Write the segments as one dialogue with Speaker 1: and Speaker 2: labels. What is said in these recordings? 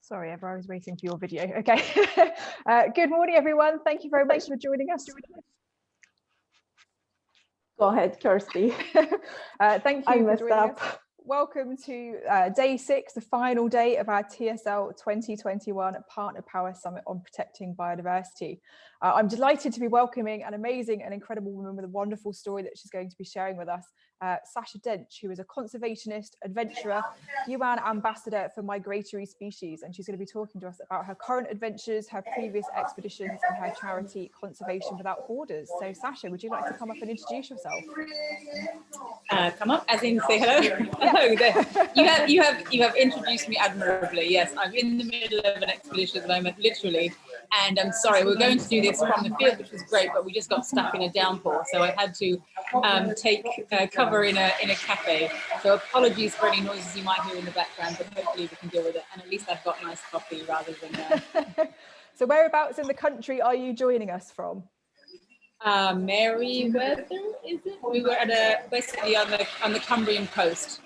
Speaker 1: Sorry, Ever, I was waiting for your video. Okay. Good morning, everyone. Thank you very much for joining us.
Speaker 2: Go ahead, Kirsty.
Speaker 1: Thank you for joining us. Welcome to day 6, the final day of our TSL 2021 Partner Power Summit on Protecting Biodiversity. I'm delighted to be welcoming an amazing and incredible woman with a wonderful story that she's going to be sharing with us, Sacha Dench, who is a conservationist, adventurer, UN ambassador for migratory species, and she's going to be talking to us about her current adventures, her previous expeditions, and her charity Conservation Without Borders. So, Sacha, would you like to come up and introduce yourself?
Speaker 3: Come up, as in say hello.
Speaker 1: Yeah.
Speaker 3: Hello there. You have introduced me admirably. Yes, I'm in the middle of an expedition at the moment, literally. And I'm sorry, we're going to do this from the field, which was great, but we just got stuck in a downpour, so I had to take cover in a cafe. So apologies for any noises you might hear in the background, but hopefully we can deal with it. And at least I've got nice coffee rather than.
Speaker 1: So whereabouts in the country are you joining us from?
Speaker 3: Merryweather, is it? We were at basically on the Cumbrian coast.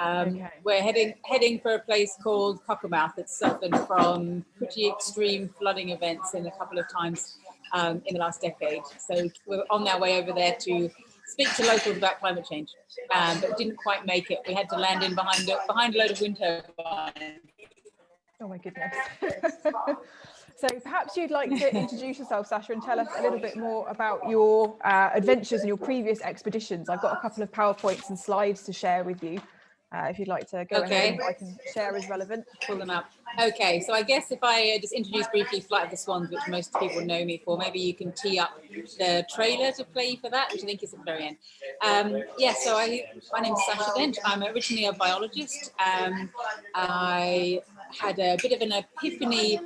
Speaker 1: Okay.
Speaker 3: We're heading for a place called Cockermouth. It's suffered from pretty extreme flooding events in a couple of times in the last decade. So we're on our way over there to speak to locals about climate change, but didn't quite make it. We had to land in behind a load of wind turbines.
Speaker 1: Oh my goodness. So perhaps you'd like to introduce yourself, Sacha, and tell us a little bit more about your adventures and your previous expeditions. I've got a couple of PowerPoints and slides to share with you. If you'd like to go ahead, and I can share as relevant.
Speaker 3: Pull them up. Okay, so I guess if I just introduce briefly Flight of the Swans, which most people know me for, maybe you can tee up the trailer to play for that, which I think is at the very end. Yeah, so my name's Sacha Dench. I'm originally a biologist. I had a bit of an epiphany.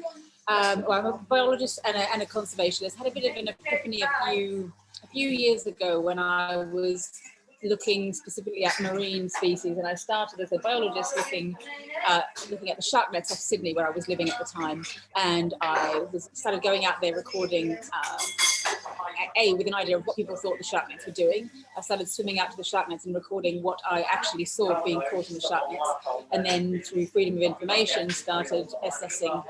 Speaker 3: Well, I'm a biologist and a conservationist. Had a bit of an epiphany a few years ago when I was looking specifically at marine species, and I started as a biologist looking at the shark nets off Sydney, where I was living at the time, and I started going out there recording with an idea of what people thought the shark nets were doing. I started swimming out to the shark nets and recording what I actually saw being caught in the shark nets, and then through freedom of information started assessing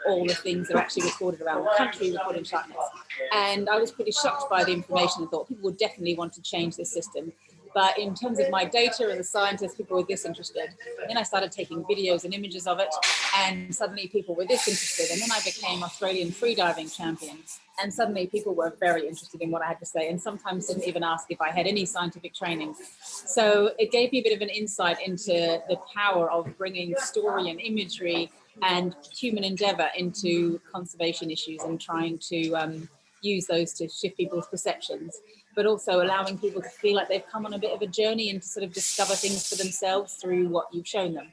Speaker 3: all the things that are actually recorded around the country recording shark nets. And I was pretty shocked by the information and thought people would definitely want to change this system. But in terms of my data as a scientist, people were this interested. Then I started taking videos and images of it, and suddenly people were this interested. And then I became Australian freediving champion. And suddenly people were very interested in what I had to say, and sometimes didn't even ask if I had any scientific training. So it gave me a bit of an insight into the power of bringing story and imagery and human endeavour into conservation issues, and trying to use those to shift people's perceptions, but also allowing people to feel like they've come on a bit of a journey and to sort of discover things for themselves through what you've shown them.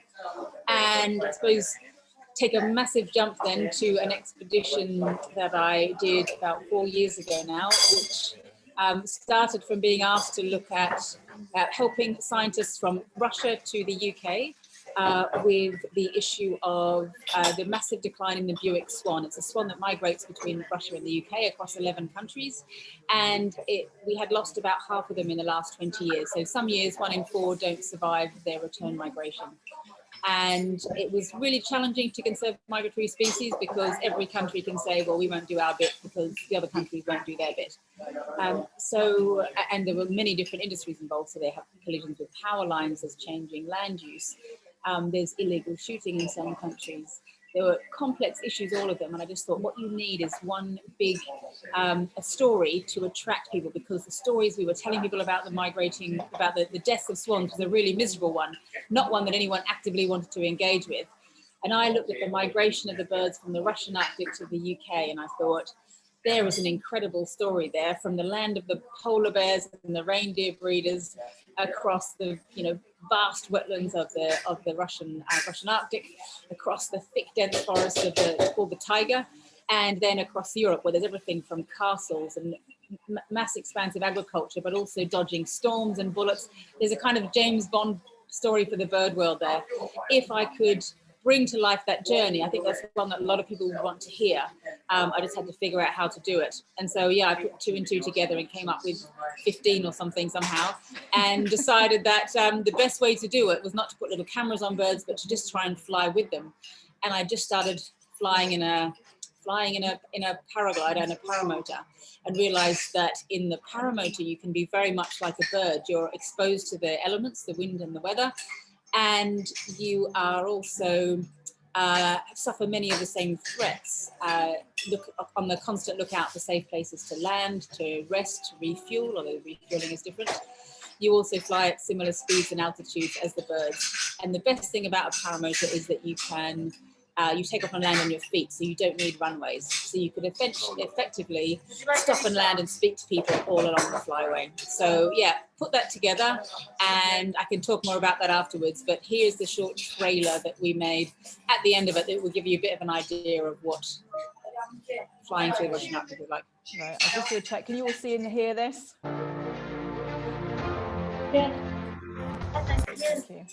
Speaker 3: And I suppose take a massive jump then to an expedition that I did about 4 years ago now, which started from being asked to look at helping scientists from Russia to the UK with the issue of the massive decline in the Buick swan. It's a swan that migrates between Russia and the UK across 11 countries. And we had lost about half of them in the last 20 years. So some years, 1 in 4 don't survive their return migration. And it was really challenging to conserve migratory species, because every country can say, well, we won't do our bit because the other countries won't do their bit. And there were many different industries involved. So they have collisions with power lines, there's changing land use. There's illegal shooting in some countries. There were complex issues, all of them. And I just thought what you need is one big a story to attract people, because the stories we were telling people about the deaths of swans was a really miserable one, not one that anyone actively wanted to engage with. And I looked at the migration of the birds from the Russian Arctic to the UK, and I thought, there is an incredible story there, from the land of the polar bears and the reindeer breeders across the vast wetlands of the Russian Arctic, across the thick dense forests called the taiga, and then across Europe, where there's everything from castles and mass expansive agriculture, but also dodging storms and bullets. There's a kind of James Bond story for the bird world there. If I could bring to life that journey, I think that's one that a lot of people would want to hear. I just had to figure out how to do it. And so, yeah, I put 2 and 2 together and came up with 15 or something somehow, and decided that the best way to do it was not to put little cameras on birds, but to just try and fly with them. and I just started flying in a paraglider and a paramotor, and realized that in the paramotor you can be very much like a bird. You're exposed to the elements, the wind and the weather, and you are also suffer many of the same threats. Look on the constant lookout for safe places to land, to rest, to refuel, although refueling is different. You also fly at similar speeds and altitudes as the birds. And the best thing about a paramotor is that you can you take off and land on your feet, so you don't need runways. So you could effectively stop and land and speak to people all along the flyway. So yeah, put that together, and I can talk more about that afterwards. But here's the short trailer that we made at the end of it that will give you a bit of an idea of what flying through the Russian Arctic is like.
Speaker 1: Right, I'll just do a check. Can you all see and hear this?
Speaker 2: Yeah.
Speaker 1: Thank you.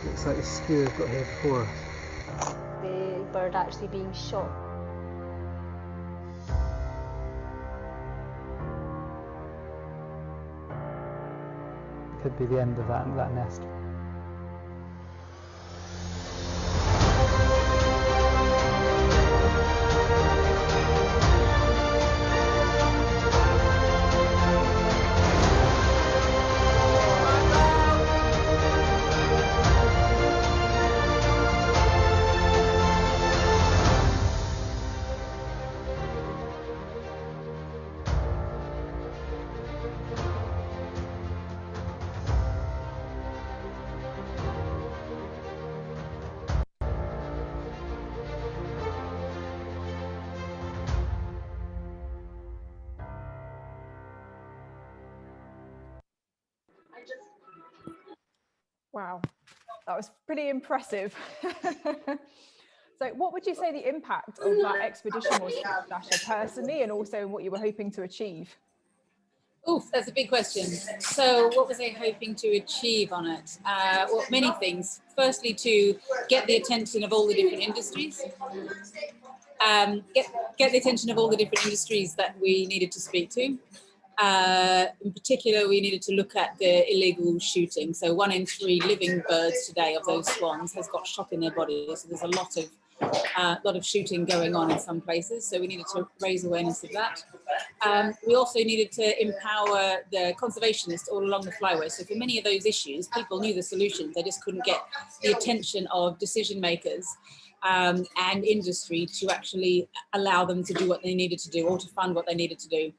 Speaker 4: Looks like the skewer got here before us.
Speaker 2: The bird actually being shot.
Speaker 4: Could be the end of that nest.
Speaker 1: Wow, that was pretty impressive. So what would you say the impact of that expedition was, Sacha, personally, and also what you were hoping to achieve?
Speaker 3: Oof, that's a big question. So what was I hoping to achieve on it? Well, many things. Firstly, to get the attention of all the different industries. Get the attention of all the different industries that we needed to speak to. In particular, we needed to look at the illegal shooting. So 1 in 3 living birds today of those swans has got shot in their body. So there's a lot of shooting going on in some places. So we needed to raise awareness of that. We also needed to empower the conservationists all along the flyway. So for many of those issues, people knew the solutions. They just couldn't get the attention of decision makers and industry to actually allow them to do what they needed to do or to fund what they needed to do.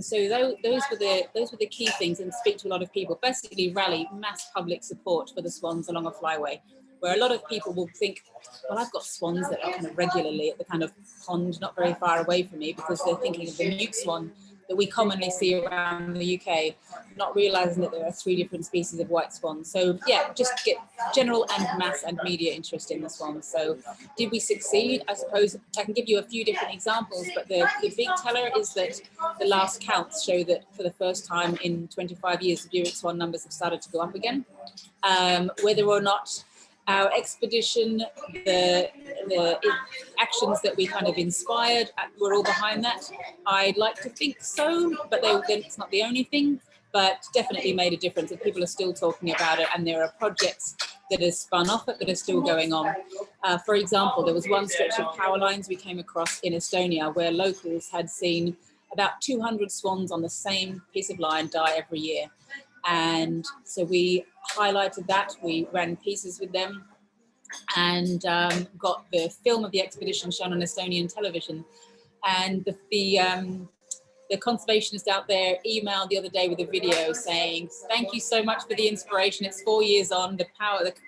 Speaker 3: So those were the key things, and speak to a lot of people. Basically, rally mass public support for the swans along a flyway, where a lot of people will think, well, I've got swans that are kind of regularly at the kind of pond not very far away from me, because they're thinking of the mute swan that we commonly see around the UK, not realising that there are 3 different species of white swans. So yeah, just get general and mass and media interest in the swans. So did we succeed? I suppose I can give you a few different examples, but the big teller is that the last counts show that for the first time in 25 years, the Buick swan numbers have started to go up again. Whether or not our expedition, the actions that we kind of inspired, we're all behind that. I'd like to think so, but then it's not the only thing. but definitely made a difference, and people are still talking about it, and there are projects that are spun off it that are still going on. For example, there was one stretch of power lines we came across in Estonia where locals had seen about 200 swans on the same piece of line die every year. And so we highlighted that, we ran pieces with them, and got the film of the expedition shown on Estonian television. And the conservationist out there emailed the other day with a video saying, thank you so much for the inspiration. It's 4 years on. The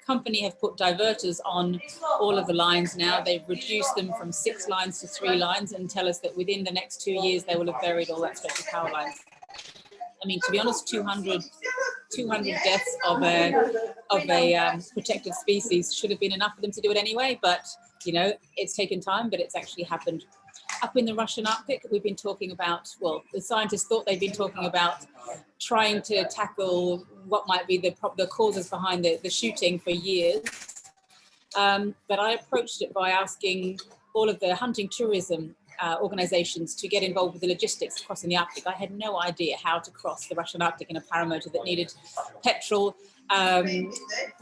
Speaker 3: company have put diverters on all of the lines now. They've reduced them from 6 lines to 3 lines, and tell us that within the next 2 years, they will have buried all that stretch of power lines. I mean, to be honest, 200 deaths of a protected species should have been enough for them to do it anyway. But, you know, it's taken time, but it's actually happened. Up in the Russian Arctic, we've been talking about, well, the scientists thought they'd been talking about trying to tackle what might be the causes behind the shooting for years. But I approached it by asking all of the hunting tourism organizations to get involved with the logistics of crossing the Arctic. I had no idea how to cross the Russian Arctic in a paramotor that needed petrol,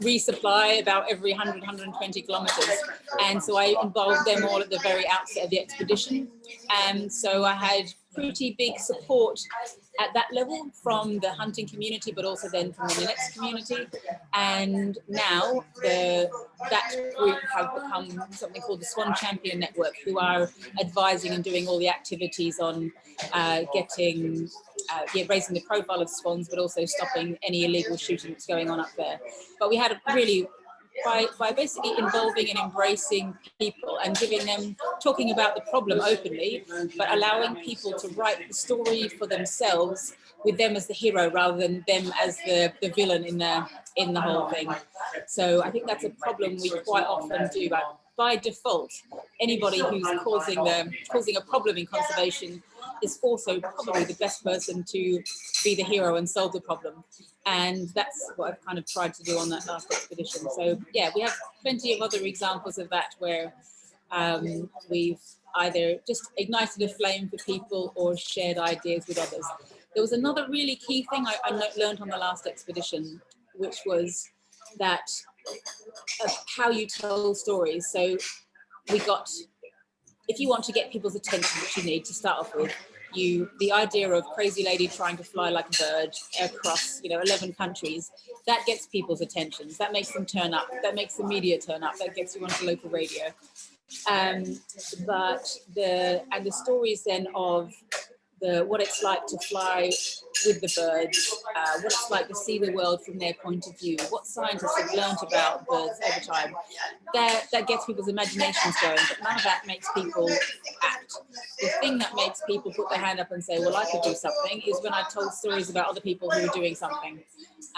Speaker 3: resupply about every 100, 120 kilometers. And so I involved them all at the very outset of the expedition. And so I had pretty big support at that level from the hunting community, but also then from the Linux community. And now that group have become something called the Swan Champion Network, who are advising and doing all the activities on raising the profile of swans, but also stopping any illegal shooting that's going on up there. But we had a really, by basically involving and embracing people and giving them, talking about the problem openly, but allowing people to write the story for themselves with them as the hero rather than them as the villain in the whole thing. So I think that's a problem we quite often do. But by default, anybody who's causing a problem in conservation is also probably the best person to be the hero and solve the problem. And that's what I've kind of tried to do on that last expedition. So yeah, we have plenty of other examples of that where we've either just ignited a flame for people or shared ideas with others. There was another really key thing I learned on the last expedition, which was that how you tell stories. So we got, if you want to get people's attention, which you need to start off with, the idea of crazy lady trying to fly like a bird across 11 countries, that gets people's attention. That makes them turn up. That makes the media turn up. That gets you onto local radio. But the stories then of what it's like to fly with the birds, what it's like to see the world from their point of view, what scientists have learned about birds over time, that gets people's imaginations going, but none of that makes people act. The thing that makes people put their hand up and say, well, I could do something, is when I told stories about other people who are doing something.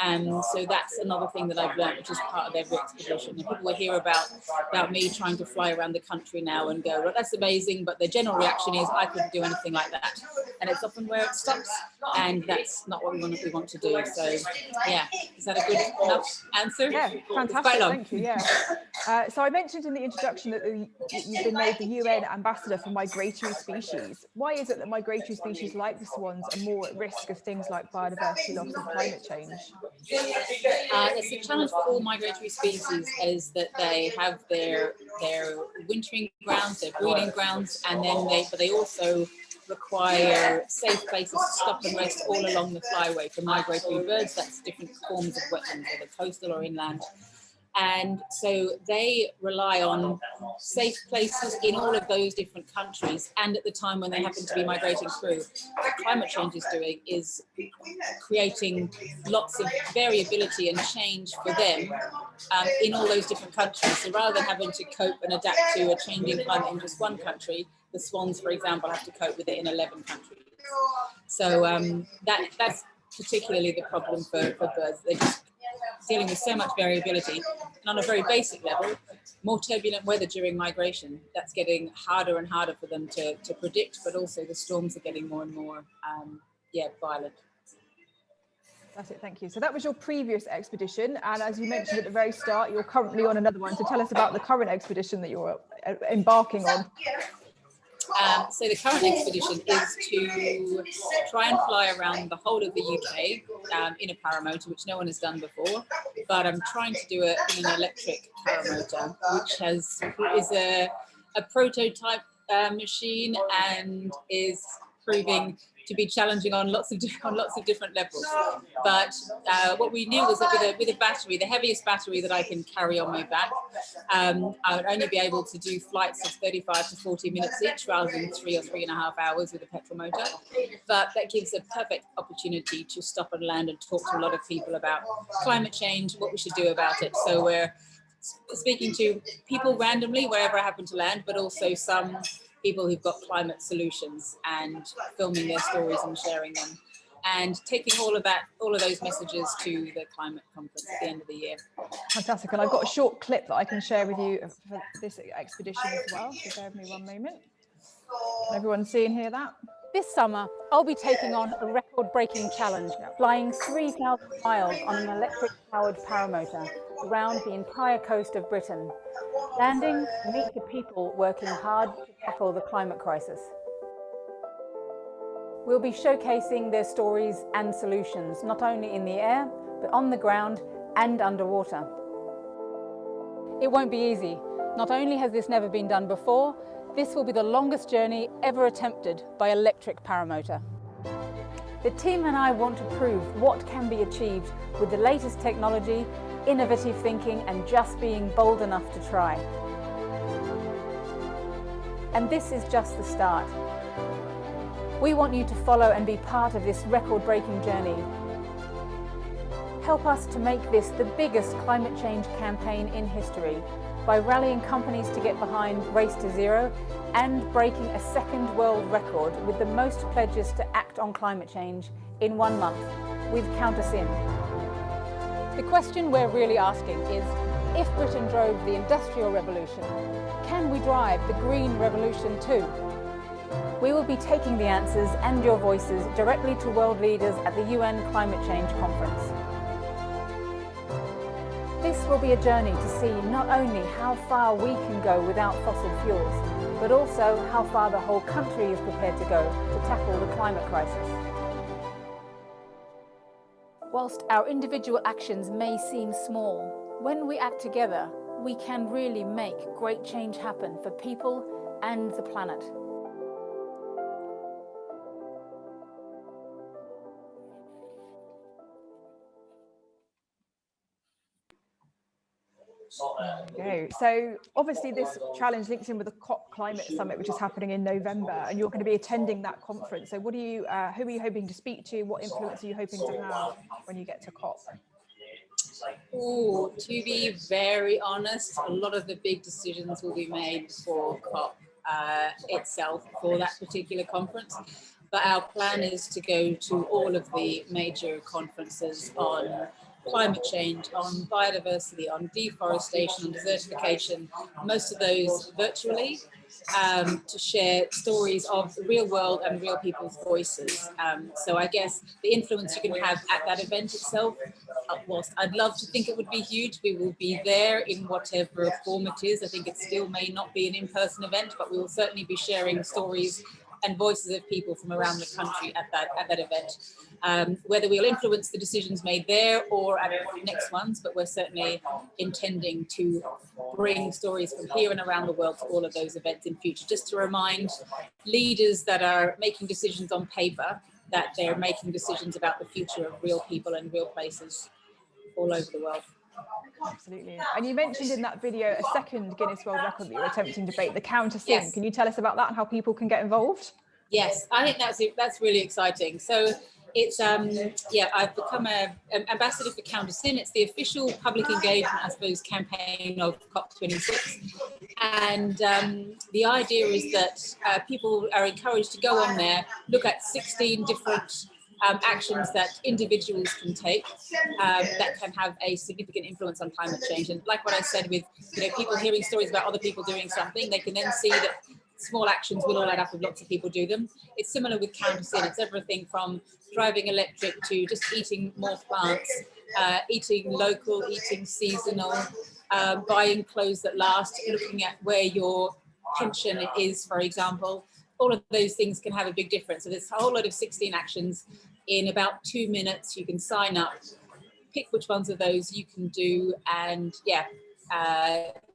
Speaker 3: And so that's another thing that I've learned, which is part of every expedition. And people will hear about me trying to fly around the country now and go, well, that's amazing, but the general reaction is, I couldn't do anything like that. And it's often where it stops, and that's not what we want to do. So yeah, is that a good enough answer?
Speaker 1: Yeah, fantastic, thank you. Yeah. So I mentioned in the introduction that you've been made the UN ambassador for migratory species. Why is it that migratory species like the swans are more at risk of things like biodiversity loss and climate change?
Speaker 3: It's a challenge for all migratory species is that they have their wintering grounds, their breeding grounds, and then they also require safe places to stop and rest all along the flyway. For migratory birds, that's different forms of wetlands, whether coastal or inland. And so they rely on safe places in all of those different countries. And at the time when they happen to be migrating through, what climate change is doing is creating lots of variability and change for them in all those different countries. So rather than having to cope and adapt to a changing climate in just one country, the swans, for example, have to cope with it in 11 countries. So that's particularly the problem for birds. They're just dealing with so much variability, and on a very basic level, more turbulent weather during migration. That's getting harder and harder for them to predict, but also the storms are getting more and more violent.
Speaker 1: That's it, thank you. So that was your previous expedition, and as you mentioned at the very start, you're currently on another one. So tell us about the current expedition that you're embarking on.
Speaker 3: So the current expedition is to try and fly around the whole of the UK in a paramotor, which no one has done before. But I'm trying to do it in an electric paramotor, which is a prototype machine and is proving to be challenging on lots of different levels. But what we knew was that with a battery, the heaviest battery that I can carry on my back, I would only be able to do flights of 35 to 40 minutes each rather than 3 or 3.5 hours with a petrol motor. But that gives a perfect opportunity to stop and land and talk to a lot of people about climate change, what we should do about it. So we're speaking to people randomly wherever I happen to land, but also some people who've got climate solutions and filming their stories and sharing them and taking all of those messages to the climate conference at the end of the year.
Speaker 1: Fantastic. And I've got a short clip that I can share with you for this expedition as well. So bear with me one moment. Can everyone see and hear that?
Speaker 5: This summer, I'll be taking on a record-breaking challenge, flying 3,000 miles on an electric-powered paramotor around the entire coast of Britain. Landing, meet the people working hard to tackle the climate crisis. We'll be showcasing their stories and solutions, not only in the air, but on the ground and underwater. It won't be easy. Not only has this never been done before, this will be the longest journey ever attempted by electric paramotor. The team and I want to prove what can be achieved with the latest technology, innovative thinking, and just being bold enough to try. And this is just the start. We want you to follow and be part of this record-breaking journey. Help us to make this the biggest climate change campaign in history by rallying companies to get behind Race to Zero and breaking a second world record with the most pledges to act on climate change in 1 month with Count Us In. The question we're really asking is, if Britain drove the Industrial Revolution, can we drive the Green Revolution too? We will be taking the answers and your voices directly to world leaders at the UN Climate Change Conference. This will be a journey to see not only how far we can go without fossil fuels, but also how far the whole country is prepared to go to tackle the climate crisis. Whilst our individual actions may seem small, when we act together, we can really make great change happen for people and the planet.
Speaker 1: There we go. So obviously this challenge links in with the COP Climate Summit, which is happening in November, and you're going to be attending that conference. So what are you, who are you hoping to speak to? What influence are you hoping to have when you get to COP?
Speaker 3: Oh, to be very honest, a lot of the big decisions will be made for COP itself for that particular conference. But our plan is to go to all of the major conferences on climate change, on biodiversity, on deforestation, on desertification, most of those virtually, to share stories of the real world and real people's voices. So I guess the influence you can have at that event itself, whilst I'd love to think it would be huge, we will be there in whatever form it is. I think it still may not be an in-person event, but we will certainly be sharing stories and voices of people from around the country at that event. Whether we'll influence the decisions made there or at the next ones, but we're certainly intending to bring stories from here and around the world to all of those events in future, just to remind leaders that are making decisions on paper that they're making decisions about the future of real people and real places all over the world.
Speaker 1: Absolutely. And you mentioned in that video a second Guinness World Record that you're attempting to break, the Count Us In. Yes. Can you tell us about that and how people can get involved?
Speaker 3: Yes, I think that's really exciting. So it's I've become an ambassador for Count Us In. It's the official public engagement, I suppose, campaign of COP26. And the idea is that people are encouraged to go on there, look at 16 different actions that individuals can take that can have a significant influence on climate change. And like what I said, with people hearing stories about other people doing something, they can then see that small actions will all add up if lots of people do them. It's similar with Count Us In. It's everything from driving electric to just eating more plants, eating local, eating seasonal, buying clothes that last, looking at where your pension is, for example. all of those things can have a big difference. So there's a whole lot of 16 actions in about 2 minutes. You can sign up, pick which ones of those you can do, and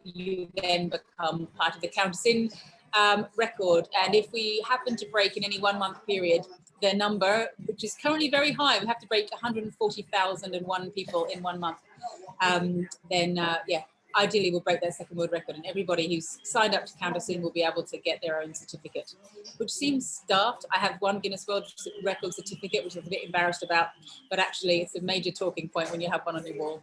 Speaker 3: you then become part of the Countersin record. And if we happen to break in any 1 month period the number, which is currently very high, we have to break 140,001 people in 1 month, then ideally we'll break that second world record, and everybody who's signed up to Countersin will be able to get their own certificate, which seems daft. I have one Guinness World Record certificate, which I'm a bit embarrassed about, but actually it's a major talking point when you have one on your wall.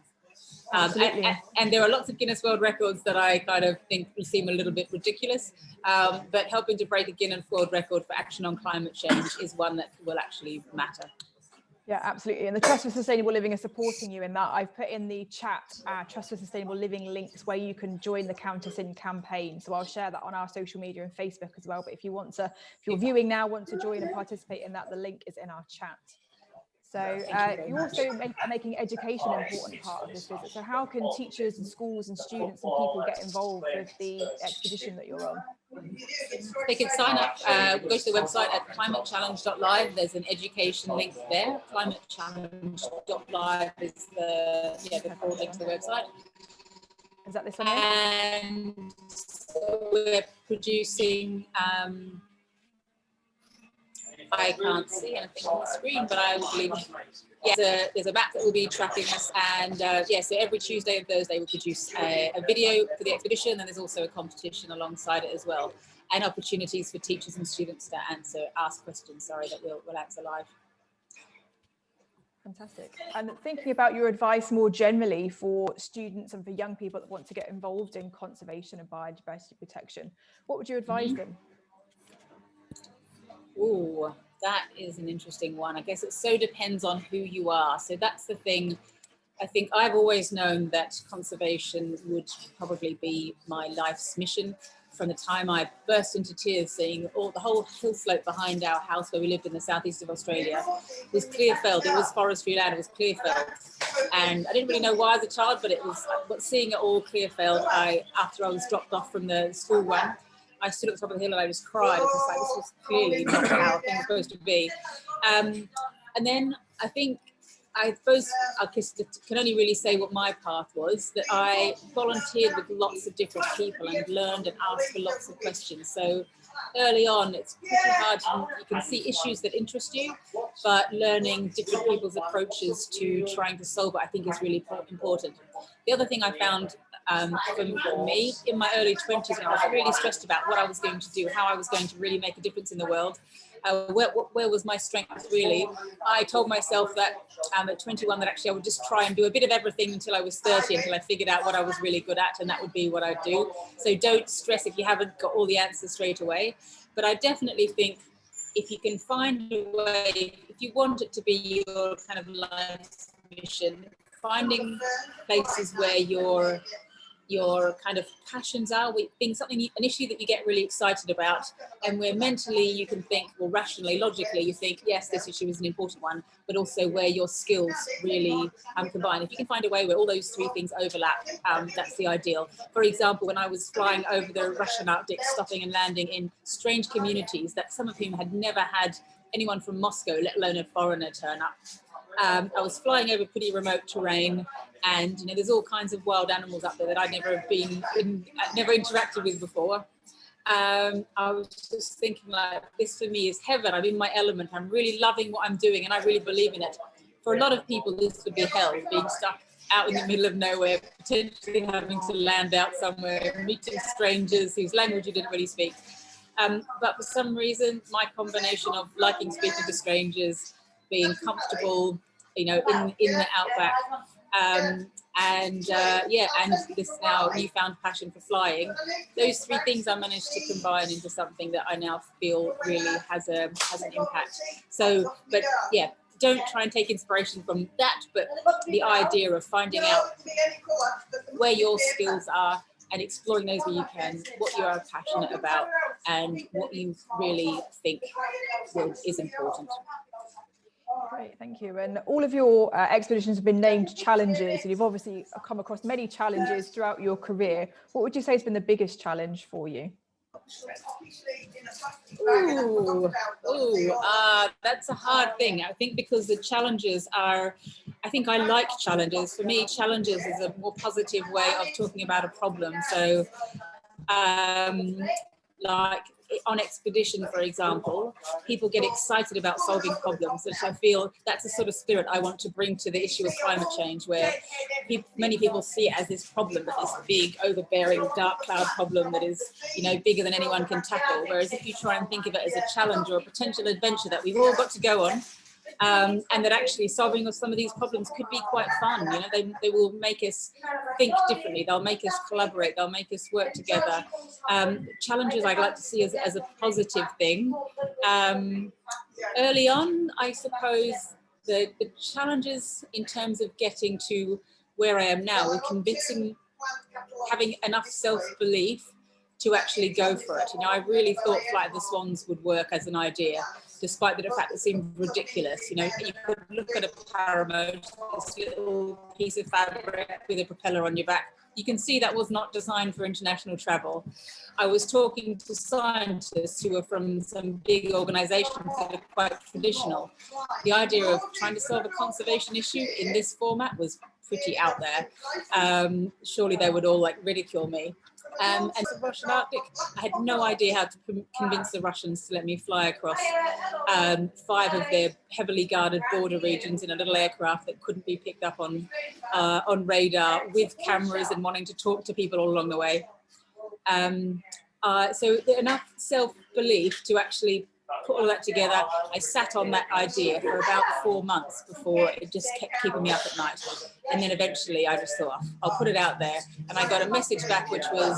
Speaker 3: And there are lots of Guinness World Records that I kind of think seem a little bit ridiculous, but helping to break a Guinness World Record for action on climate change is one that will actually matter.
Speaker 1: Yeah, absolutely. And the Trust for Sustainable Living are supporting you in that. I've put in the chat Trust for Sustainable Living links where you can join the Countersin campaign. So I'll share that on our social media and Facebook as well. But if you're viewing now, want to join and participate in that, the link is in our chat. So you're also making education an important part of this visit. So how can teachers and schools and students and people get involved with the expedition that you're on?
Speaker 3: They can sign up, go to the website at climatechallenge.live. There's an education link there. Climatechallenge.live is the full link to the website.
Speaker 1: Is that this one?
Speaker 3: And so we're producing, I can't see anything on the screen, but I believe there's a map that will be tracking us. And so every Tuesday and Thursday we'll produce a video for the expedition, and there's also a competition alongside it as well, and opportunities for teachers and students to ask questions, that we'll answer live.
Speaker 1: Fantastic. And thinking about your advice more generally for students and for young people that want to get involved in conservation and biodiversity protection, what would you advise them?
Speaker 3: Oh, that is an interesting one. I guess it so depends on who you are. So that's the thing. I think I've always known that conservation would probably be my life's mission. From the time I burst into tears seeing the whole hill slope behind our house where we lived in the southeast of Australia was clearfeld. It was forestry land, it was clearfeld. And I didn't really know why as a child, but seeing it all clearfeld, after I was dropped off from the school run, I stood at the top of the hill and I just cried. It's just like, this was clearly not how things were supposed to be. And then I think, I suppose I can only really say what my path was, that I volunteered with lots of different people and learned and asked for lots of questions. So early on, it's pretty hard. You can see issues that interest you, but learning different people's approaches to trying to solve it, I think, is really important. The other thing I found for me in my early 20s, I was really stressed about what I was going to do, how I was going to really make a difference in the world. Where was my strength really? I told myself that at 21 that actually I would just try and do a bit of everything until I was 30, until I figured out what I was really good at, and that would be what I'd do. So don't stress if you haven't got all the answers straight away. But I definitely think if you can find a way, if you want it to be your kind of life mission, finding places where your kind of passions are, an issue that you get really excited about, and where mentally you can think, well, rationally, logically, you think, yes, this issue is an important one, but also where your skills really combine. If you can find a way where all those three things overlap, that's the ideal. For example, when I was flying over the Russian Arctic, stopping and landing in strange communities that some of whom had never had anyone from Moscow, let alone a foreigner, turn up. I was flying over pretty remote terrain, and there's all kinds of wild animals up there that I'd never interacted with before. I was just thinking, like, this for me is heaven. I'm in my element. I'm really loving what I'm doing, and I really believe in it. For a lot of people, this would be hell, being stuck out in the middle of nowhere, potentially having to land out somewhere, meeting strangers whose language you didn't really speak. But for some reason, my combination of liking speaking to strangers, being comfortable, in the outback, and this now newfound passion for flying, those three things I managed to combine into something that I now feel really has an impact. So, but yeah, don't try and take inspiration from that, but the idea of finding out where your skills are and exploring those where you can, what you are passionate about, and what you really think is important.
Speaker 1: Great, thank you. And all of your expeditions have been named challenges, and you've obviously come across many challenges throughout your career. What would you say has been the biggest challenge for you?
Speaker 3: That's a hard thing. I think because the challenges are, I think I like challenges. For me, challenges is a more positive way of talking about a problem. So, like on expedition, for example, people get excited about solving problems, which I feel that's the sort of spirit I want to bring to the issue of climate change, where many people see it as this problem, this big, overbearing, dark cloud problem that is, you know, bigger than anyone can tackle. Whereas if you try and think of it as a challenge or a potential adventure that we've all got to go on, and that actually solving some of these problems could be quite fun. You know, they will make us think differently. They'll make us collaborate. They'll make us work together. Challenges I'd like to see as a positive thing. Early on, I suppose the challenges in terms of getting to where I am now, with convincing, having enough self-belief to actually go for it. You know, I really thought Flight of the Swans would work as an idea, despite the fact it seemed ridiculous. You know, you could look at a paramotor, this little piece of fabric with a propeller on your back. You can see that was not designed for international travel. I was talking to scientists who are from some big organizations that are quite traditional. The idea of trying to solve a conservation issue in this format was pretty out there. Surely they would all like ridicule me. And the Russian Arctic, I had no idea how to convince the Russians to let me fly across 5 of their heavily guarded border regions in a little aircraft that couldn't be picked up on radar, with cameras and wanting to talk to people all along the way. So enough self-belief to actually put all that together. I sat on that idea for about 4 months before it just kept keeping me up at night. And then eventually I just thought, I'll put it out there. And I got a message back which was,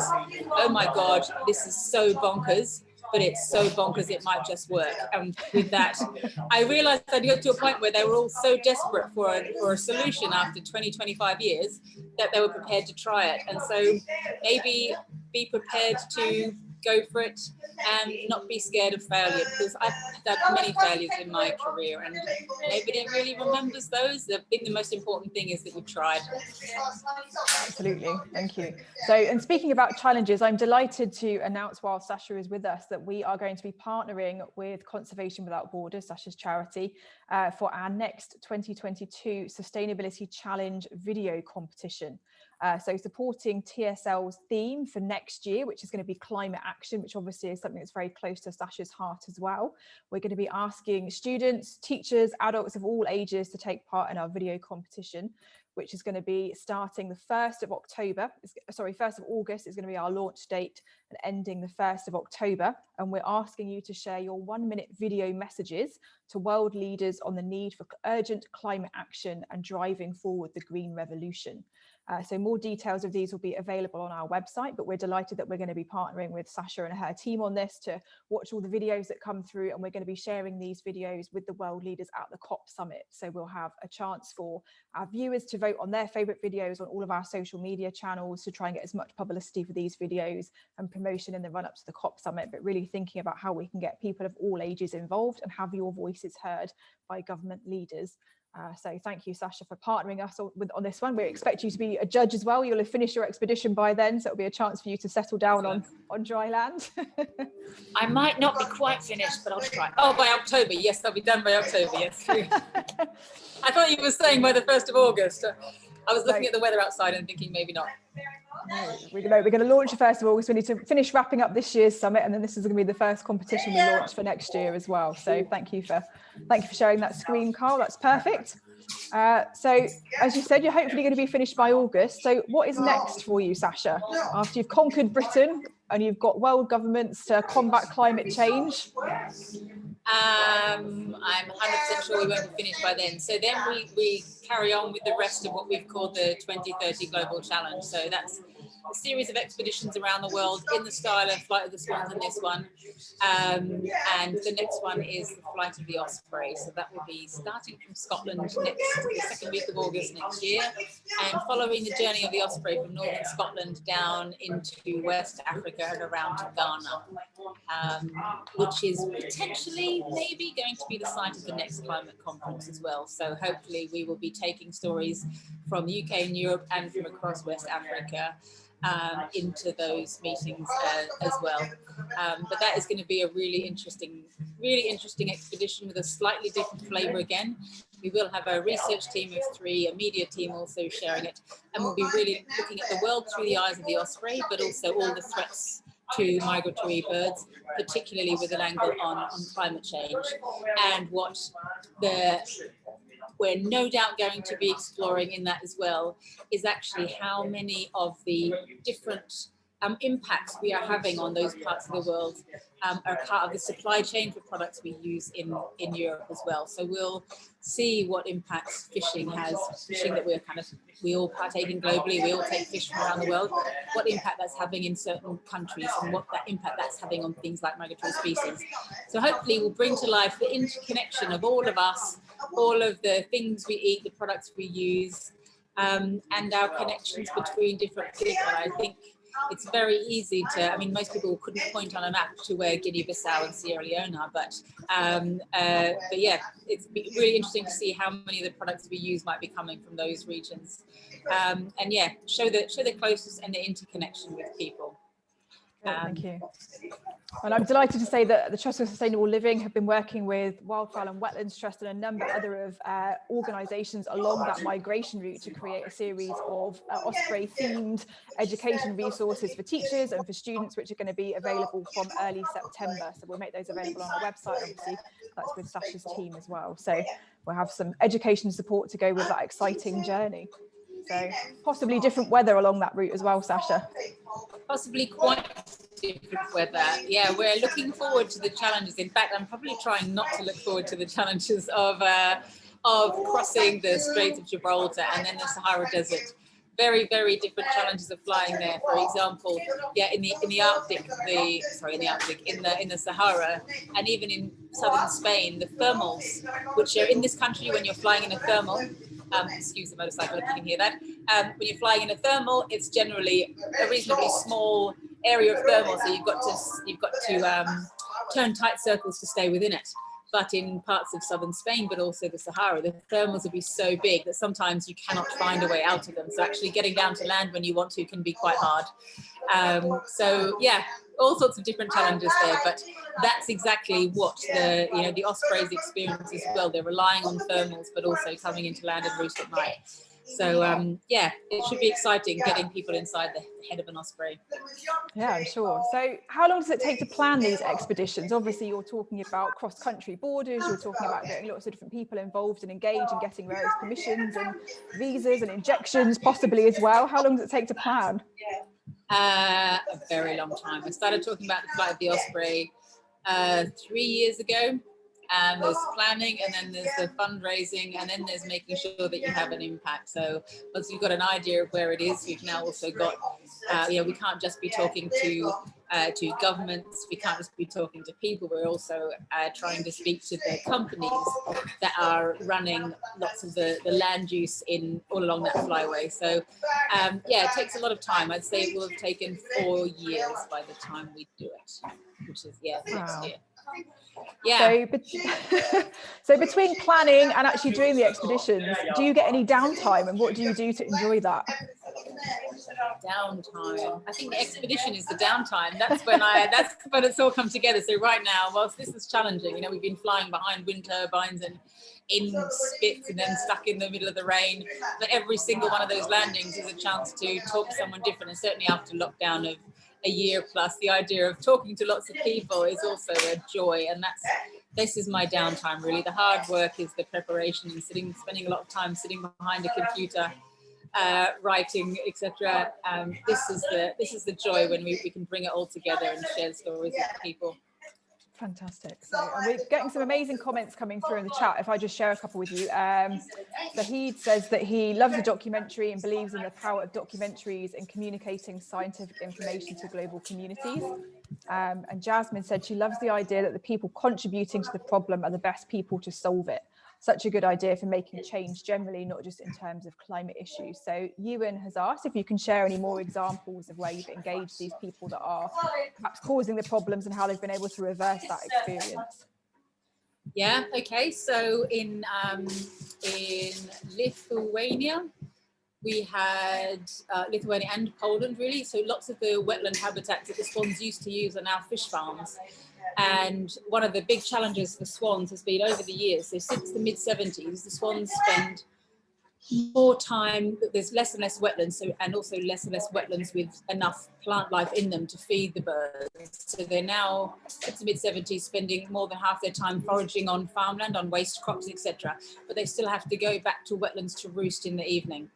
Speaker 3: oh my God, this is so bonkers, but it's so bonkers it might just work. And with that, I realized I'd got to a point where they were all so desperate for a solution after 20, 25 years that they were prepared to try it. And so maybe be prepared to go for it and not be scared of failure, because I've had many failures in my career and nobody really remembers those. I think the most important thing is that you've tried.
Speaker 1: Absolutely, thank you. So, and speaking about challenges, I'm delighted to announce, while Sacha is with us, that we are going to be partnering with Conservation Without Borders, Sacha's charity, for our next 2022 Sustainability Challenge video competition. So supporting TSL's theme for next year, which is going to be climate action, which obviously is something that's very close to Sacha's heart as well. We're going to be asking students, teachers, adults of all ages to take part in our video competition, which is going to be starting the 1st of August is going to be our launch date, and ending the 1st of October. And we're asking you to share your 1-minute video messages to world leaders on the need for urgent climate action and driving forward the green revolution. So more details of these will be available on our website, but we're delighted that we're going to be partnering with Sacha and her team on this to watch all the videos that come through, and we're going to be sharing these videos with the world leaders at the COP summit. So we'll have a chance for our viewers to vote on their favourite videos on all of our social media channels to try and get as much publicity for these videos and promotion in the run-up to the COP summit, but really thinking about how we can get people of all ages involved and have your voices heard by government leaders. So thank you, Sacha, for partnering us on this one. We expect you to be a judge as well. You'll have finished your expedition by then, so it'll be a chance for you to settle down on dry land.
Speaker 3: I might not be quite finished, but I'll try. Oh, by October, yes, I'll be done by October, yes. I thought you were saying by the 1st of August. I was looking at the weather outside and thinking maybe not.
Speaker 1: No, we're going to launch the 1st of August. We need to finish wrapping up this year's summit, and then this is going to be the first competition we launch for next year as well. So thank you for sharing that screen, Carl. That's perfect. So as you said, you're hopefully going to be finished by August. So what is next for you, Sacha, after you've conquered Britain and you've got world governments to combat climate change?
Speaker 3: I'm 100% sure we won't be finished by then. So then we carry on with the rest of what we've called the 2030 Global Challenge. So that's a series of expeditions around the world in the style of Flight of the Swans and this one. And the next one is the Flight of the Osprey. So that will be starting from Scotland the second week of August next year, and following the journey of the Osprey from northern Scotland down into West Africa and around to Ghana, which is potentially maybe going to be the site of the next climate conference as well. So hopefully we will be taking stories from the UK and Europe and from across West Africa into those meetings as well. But that is going to be a really interesting expedition with a slightly different flavour again. We will have a research team of 3, a media team also sharing it, and we'll be really looking at the world through the eyes of the osprey, but also all the threats to migratory birds, particularly with an angle on climate change, and what we're no doubt going to be exploring in that as well is actually how many of the different impacts we are having on those parts of the world are part of the supply chain for products we use in Europe as well. So we'll see what impacts fishing has, fishing that we all partake in globally, we all take fish from around the world, what impact that's having in certain countries and what that impact that's having on things like migratory species. So hopefully we'll bring to life the interconnection of all of us, all of the things we eat, the products we use, and our connections between different people. I think it's very easy to, I mean, most people couldn't point on a map to where Guinea-Bissau and Sierra Leone are, but yeah, it's really interesting to see how many of the products we use might be coming from those regions. And yeah, show the closeness and the interconnection with people.
Speaker 1: Thank you. And I'm delighted to say that the Trust for Sustainable Living have been working with Wildfowl and Wetlands Trust and a number of organisations along that migration route to create a series of osprey-themed education resources for teachers and for students, which are going to be available from early September. So we'll make those available on our website. Obviously, that's with Sacha's team as well. So we'll have some education support to go with that exciting journey. So possibly different weather along that route as well, Sacha.
Speaker 3: Possibly quite different weather. Yeah, we're looking forward to the challenges. In fact, I'm probably trying not to look forward to the challenges of crossing the Strait of Gibraltar and then the Sahara Desert. Very, very different challenges of flying there. For example, yeah, in the Arctic, in the Sahara, and even in southern Spain, the thermals, which are in this country when you're flying in a thermal. Excuse the motorcycle if you can hear that. When you're flying in a thermal, it's generally a reasonably small area of thermal, so you've got to turn tight circles to stay within it. But in parts of southern Spain, but also the Sahara, the thermals will be so big that sometimes you cannot find a way out of them. So actually getting down to land when you want to can be quite hard. So yeah, all sorts of different challenges there, but that's exactly what the ospreys experience as well. They're relying on thermals, but also coming into land and roost at night. So yeah, it should be exciting getting people inside the head of an osprey.
Speaker 1: Yeah, I'm sure. So how long does it take to plan these expeditions? Obviously, you're talking about cross-country borders, you're talking about getting lots of different people involved and engaged and getting various permissions and visas and injections possibly as well. How long does it take to plan?
Speaker 3: A very long time. I started talking about the flight of the osprey 3 years ago. And there's planning, and then there's the fundraising, and then there's making sure that you have an impact. So once you've got an idea of where it is, we've now also got, we can't just be talking to governments, we can't just be talking to people, we're also trying to speak to the companies that are running lots of the land use all along that flyway. So yeah, it takes a lot of time. I'd say it will have taken 4 years by the time we do it, which is, yeah, next year. Yeah.
Speaker 1: So between planning and actually doing the expeditions, do you get any downtime, and what do you do to enjoy that?
Speaker 3: Downtime. I think the expedition is the downtime. That's when it's all come together. So right now, whilst this is challenging, we've been flying behind wind turbines and in spits and then stuck in the middle of the rain. But every single one of those landings is a chance to talk to someone different, and certainly after lockdown of a year plus, the idea of talking to lots of people is also a joy, and this is my downtime really. The hard work is the preparation and spending a lot of time sitting behind a computer, writing, etc. This is the joy when we can bring it all together and share stories with people.
Speaker 1: Fantastic. So we're getting some amazing comments coming through in the chat. If I just share a couple with you. Zahid says that he loves the documentary and believes in the power of documentaries in communicating scientific information to global communities. And Jasmine said she loves the idea that the people contributing to the problem are the best people to solve it. Such a good idea for making change generally, not just in terms of climate issues. So Ewan has asked if you can share any more examples of where you've engaged these people that are perhaps causing the problems and how they've been able to reverse that experience.
Speaker 3: Yeah, okay. So in Lithuania, we had Lithuania and Poland, really. So lots of the wetland habitats that the swans used to use are now fish farms. And one of the big challenges for swans has been over the years, so since the mid-70s, the swans spend more time, there's less and less wetlands, so, and also less and less wetlands with enough plant life in them to feed the birds. So they're now, since the mid-70s, spending more than half their time foraging on farmland, on waste crops, etc. But they still have to go back to wetlands to roost in the evening.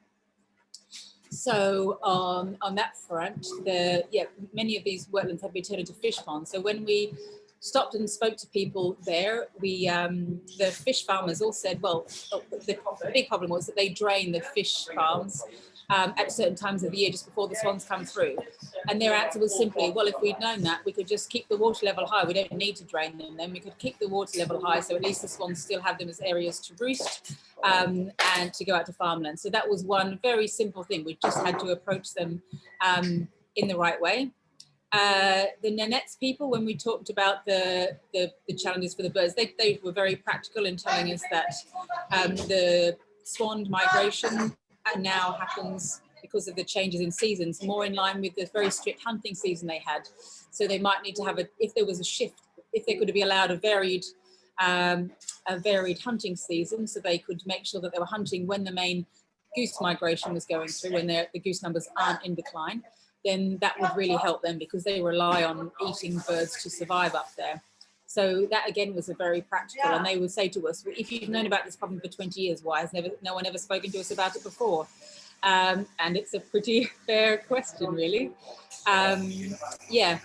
Speaker 3: So on that front, many of these wetlands have been turned into fish ponds. So when we stopped and spoke to people there, the fish farmers all said, well, the big problem was that they drain the fish farms at certain times of the year just before the swans come through. And their answer was simply, well, if we'd known that, we could just keep the water level high. We don't need to drain them. Then we could keep the water level high, so at least the swans still have them as areas to roost and to go out to farmland. So that was one very simple thing. We just had to approach them in the right way. The Nanets people, when we talked about the challenges for the birds, they were very practical in telling us that the swan migration now happens because of the changes in seasons, more in line with the very strict hunting season they had. So they might need to have if there was a shift, if they could be allowed a varied hunting season, so they could make sure that they were hunting when the main goose migration was going through, when the goose numbers aren't in decline, then that would really help them because they rely on eating birds to survive up there. So that again was a very practical, and they would say to us, if you've known about this problem for 20 years, why has no one ever spoken to us about it before? And it's a pretty fair question, really. Yeah.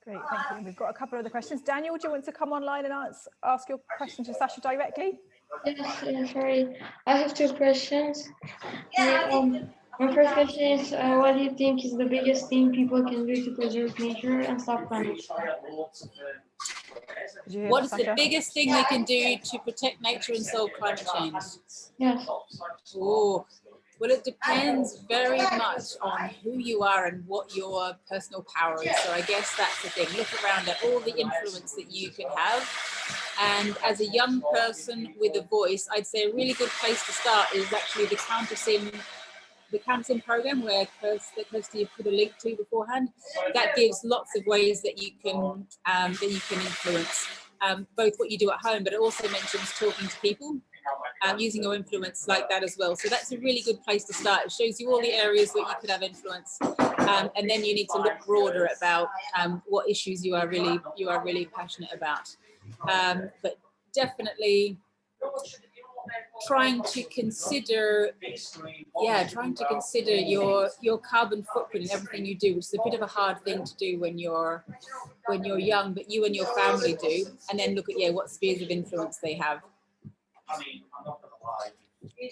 Speaker 1: Great, thank you. We've got a couple of other questions. Daniel, do you want to come online and ask your question to Sacha directly?
Speaker 6: Yes, sorry. I have two questions. My first question is, what do you think is the biggest thing people can do to preserve nature and stop climate change?
Speaker 3: What is the biggest thing they can do to protect nature and solve climate change?
Speaker 6: Yes.
Speaker 3: Oh, well, it depends very much on who you are and what your personal power is. So I guess that's the thing. Look around at all the influence that you can have. And as a young person with a voice, I'd say a really good place to start is actually the Countersim program, where Kirsty put a link to beforehand. That gives lots of ways that you can influence both what you do at home, but it also mentions talking to people, using your influence like that as well. So that's a really good place to start. It shows you all the areas that you could have influence, and then you need to look broader about what issues you are really passionate about. But definitely trying to consider your carbon footprint in everything you do, which is a bit of a hard thing to do when you're young, but you and your family do, and then look at what spheres of influence they have.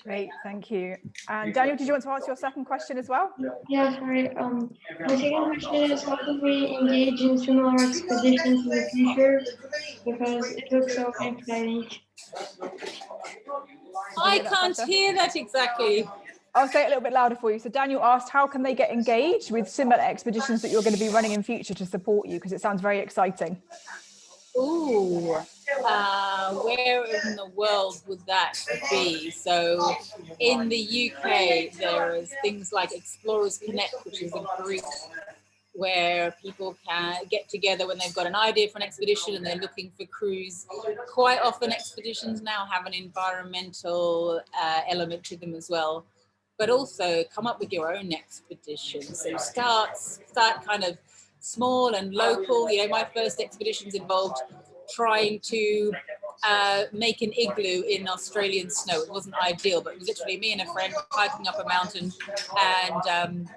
Speaker 1: Great, thank you. And Daniel, did you want to answer your second question as well?
Speaker 6: Yeah, sorry. My second question is, how can we engage in similar expeditions in the future? Because it looks so exciting.
Speaker 3: I can't hear that exactly.
Speaker 1: I'll say it a little bit louder for you. So Daniel asked, how can they get engaged with similar expeditions that you're going to be running in future to support you? Because it sounds very exciting.
Speaker 3: Ooh, where in the world would that be? So in the UK, there is things like Explorers Connect, which is a group where people can get together when they've got an idea for an expedition and they're looking for crews. Quite often expeditions now have an environmental element to them as well, but also come up with your own expedition. So start kind of small and local. My first expeditions involved trying to make an igloo in Australian snow. It wasn't ideal, but it was literally me and a friend hiking up a mountain and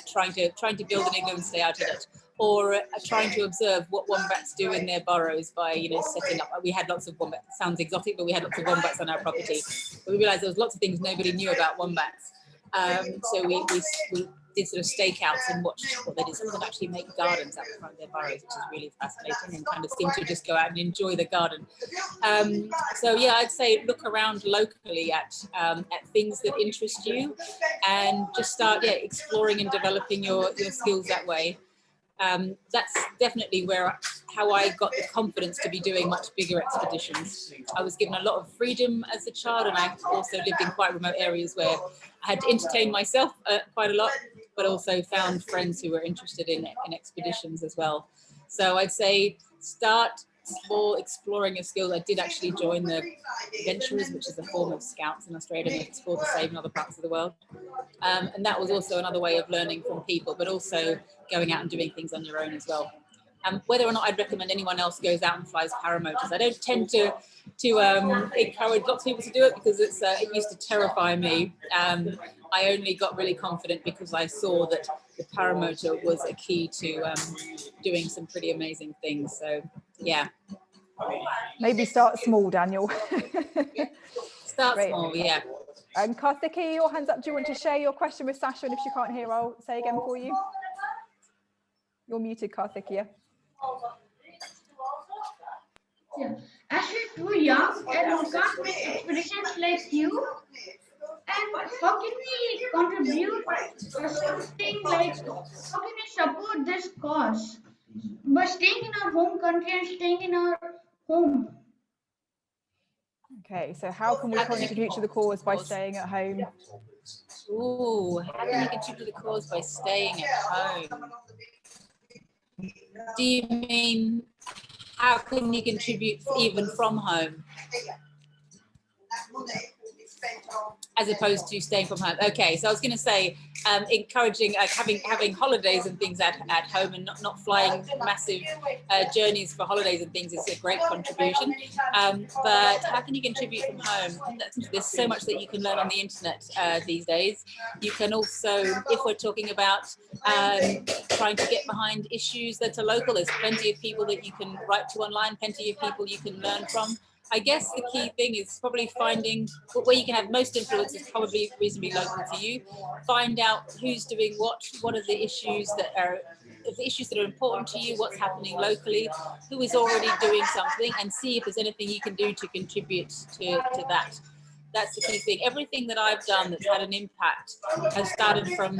Speaker 3: trying to build an igloo and stay out in it, or trying to observe what wombats do in their burrows by setting up. We had lots of wombats. It sounds exotic, but we had lots of wombats on our property. But we realized there was lots of things nobody knew about wombats. So we did sort of stakeouts and watched what they did. Some of them actually make gardens out in front of their burrows, which is really fascinating, and kind of seem to just go out and enjoy the garden. So yeah, I'd say look around locally at things that interest you, and just start exploring and developing your skills that way. That's definitely where how I got the confidence to be doing much bigger expeditions. I was given a lot of freedom as a child, and I also lived in quite remote areas where I had to entertain myself quite a lot, but also found friends who were interested in expeditions as well. So I'd say start small, exploring a skill. I did actually join the Adventurers, which is a form of scouts in Australia, and it's called the same in other parts of the world. And that was also another way of learning from people, but also going out and doing things on your own as well. Whether or not I'd recommend anyone else goes out and flies paramotors, I don't tend to encourage lots of people to do it, because it used to terrify me. I only got really confident because I saw that the paramotor was a key to doing some pretty amazing things. So yeah.
Speaker 1: Maybe start small, Daniel.
Speaker 3: Start small, yeah.
Speaker 1: And Karthika, your hands up. Do you want to share your question with Sacha? And if she can't hear, I'll say again for you. You're muted, Karthika.
Speaker 7: Yeah. As we're too young and we can't make expeditions like you, and how can we contribute or something like, how can we support this cause by staying in our home country and staying in our home?
Speaker 1: Okay, so how can we contribute to the cause by staying at home?
Speaker 3: Ooh, how can you contribute to the cause by staying at home? Do you mean how can you contribute even from home, as opposed to staying from home? Okay, so I was going to say encouraging having holidays and things at home, and not flying massive journeys for holidays and things is a great contribution. But how can you contribute from home? There's so much that you can learn on the internet these days. You can also, if we're talking about trying to get behind issues that are local, there's plenty of people that you can write to online, plenty of people you can learn from. I guess the key thing is probably finding where you can have most influence is probably reasonably local to you. Find out who's doing what are the issues that are important to you, what's happening locally, who is already doing something, and see if there's anything you can do to contribute to that. That's the key thing. Everything that I've done that's had an impact has started from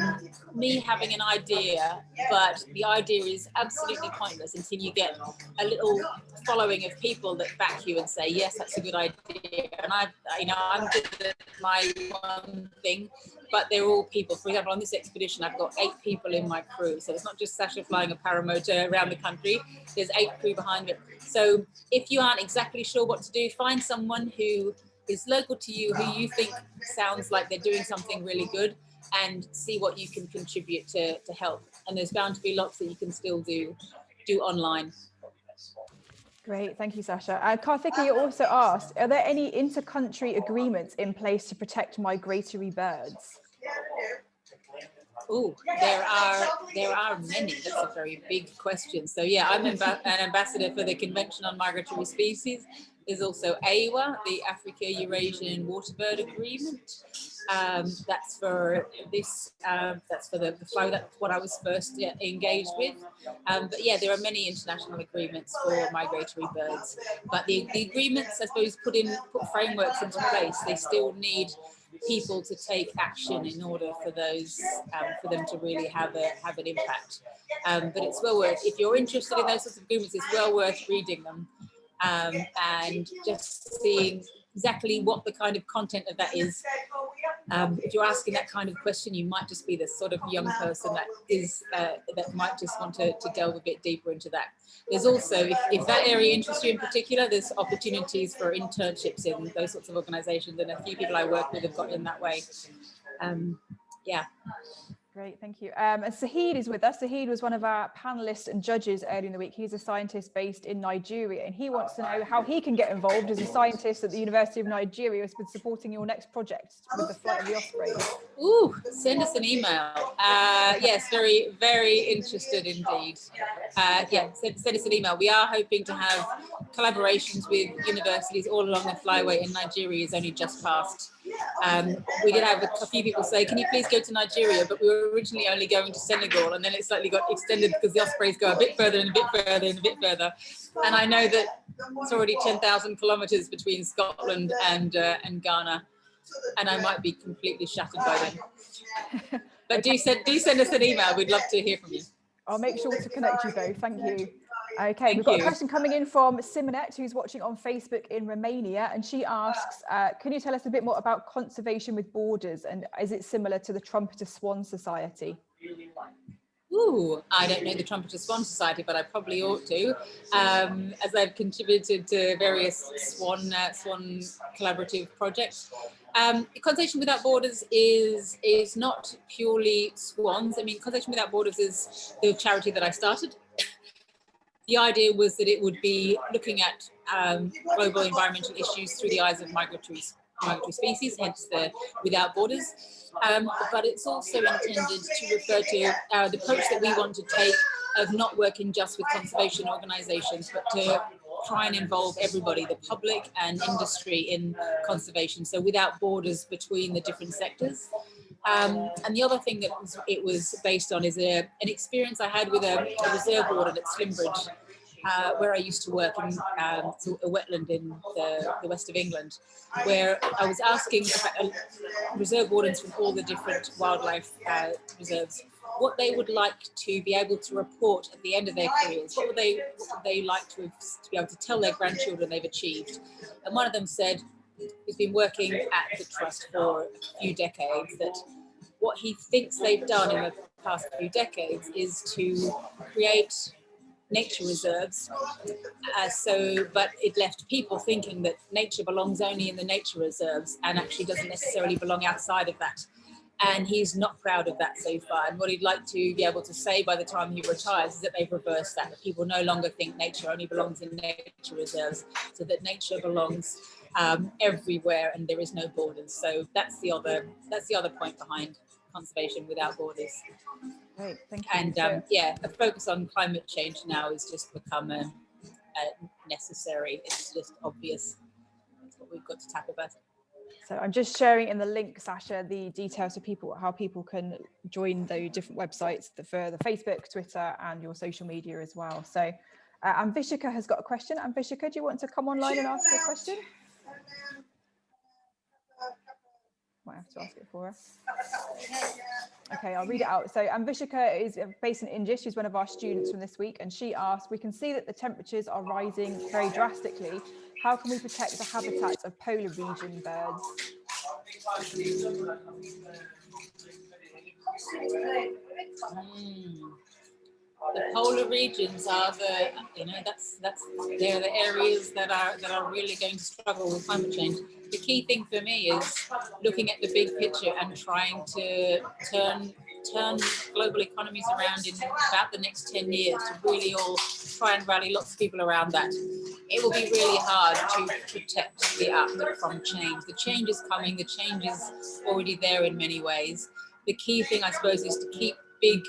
Speaker 3: me having an idea, but the idea is absolutely pointless until you get a little following of people that back you and say, yes, that's a good idea. And I'm good at my one thing, but they're all people. For example, on this expedition, I've got 8 people in my crew. So it's not just Sacha flying a paramotor around the country. There's 8 crew behind it. So if you aren't exactly sure what to do, find someone who is local to you, who you think sounds like they're doing something really good, and see what you can contribute to help. And there's bound to be lots that you can still do online.
Speaker 1: Great, thank you, Sacha. Karthika, you also asked, are there any inter-country agreements in place to protect migratory birds?
Speaker 3: Oh, there are many. That's a very big question. So yeah, I'm an ambassador for the Convention on Migratory Species. There's also AWA, the Africa-Eurasian Waterbird Agreement. That's for this. That's for the flow. That's what I was first engaged with. But yeah, there are many international agreements for migratory birds. But the agreements, I suppose, put frameworks into place. They still need people to take action in order for those for them to really have an impact. But it's well worth, if you're interested in those sorts of agreements, it's well worth reading them and just seeing exactly what the kind of content of that is. If you're asking that kind of question, you might just be the sort of young person that might just want to delve a bit deeper into that. There's also, if that area interests you in particular, there's opportunities for internships in those sorts of organizations, and a few people I work with have got in that way. Yeah.
Speaker 1: Great, thank you. And Sahid is with us. Sahid was one of our panelists and judges earlier in the week. He's a scientist based in Nigeria, and he wants to know how he can get involved as a scientist at the University of Nigeria who's been supporting your next project with the flight of the ospreys.
Speaker 3: Ooh, send us an email. Yes, very, very interested indeed. Yeah, send us an email. We are hoping to have collaborations with universities all along the flyway in Nigeria. Is only just passed. We did have a few people say, can you please go to Nigeria? But we were originally only going to Senegal, and then it slightly got extended because the ospreys go a bit further and a bit further and a bit further. And I know that it's already 10,000 kilometers between Scotland and Ghana, and I might be completely shattered by then. But do send us an email. We'd love to hear from you.
Speaker 1: I'll make sure to connect you both. Thank you. Okay, we've got a question coming in from Simonet, who's watching on Facebook in Romania, and she asks, can you tell us a bit more about conservation with borders, and is it similar to the Trumpeter Swan Society?
Speaker 3: Ooh, I don't know the Trumpeter Swan Society, but I probably ought to, as I've contributed to various swan collaborative projects. Conservation Without Borders is not purely swans. I mean, Conservation Without Borders is the charity that I started. The idea was that it would be looking at global environmental issues through the eyes of migratory species, hence the Without Borders. But it's also intended to refer to the approach that we want to take of not working just with conservation organisations, but to try and involve everybody, the public and industry, in conservation. So without borders between the different sectors. And the other thing that it was based on is an experience I had with a reserve warden at Slimbridge, where I used to work in a wetland in the west of England, where I was asking reserve wardens from all the different wildlife reserves what they would like to be able to report at the end of their careers. What would they like to be able to tell their grandchildren they've achieved? And one of them said, who's been working at the trust for a few decades, that what he thinks they've done in the past few decades is to create nature reserves, but it left people thinking that nature belongs only in the nature reserves and actually doesn't necessarily belong outside of that. And he's not proud of that so far. And what he'd like to be able to say by the time he retires is that they've reversed that, that people no longer think nature only belongs in nature reserves, so that nature belongs everywhere and there is no borders. So that's the other point behind Conservation Without Borders.
Speaker 1: Great, thank you.
Speaker 3: And yeah, a focus on climate change now has just become necessary. It's just obvious. That's what we've got to tackle about.
Speaker 1: So I'm just sharing in the link, Sacha, the details for people, how people can join the different websites for the Facebook, Twitter, and your social media as well. So Anvishika has got a question. Anvishika, do you want to come online and ask your question? Might have to ask it for her. Okay, I'll read it out. So Anvishika is based in India. She's one of our students from this week, and she asked, we can see that the temperatures are rising very drastically. How can we protect the habitats of polar region birds?
Speaker 3: The polar regions are they're the areas that are really going to struggle with climate change. The key thing for me is looking at the big picture and trying to turn global economies around in about the next 10 years to really all try and rally lots of people around that. It will be really hard to protect the Arctic from change. The change is coming, the change is already there in many ways. The key thing, I suppose, is to keep big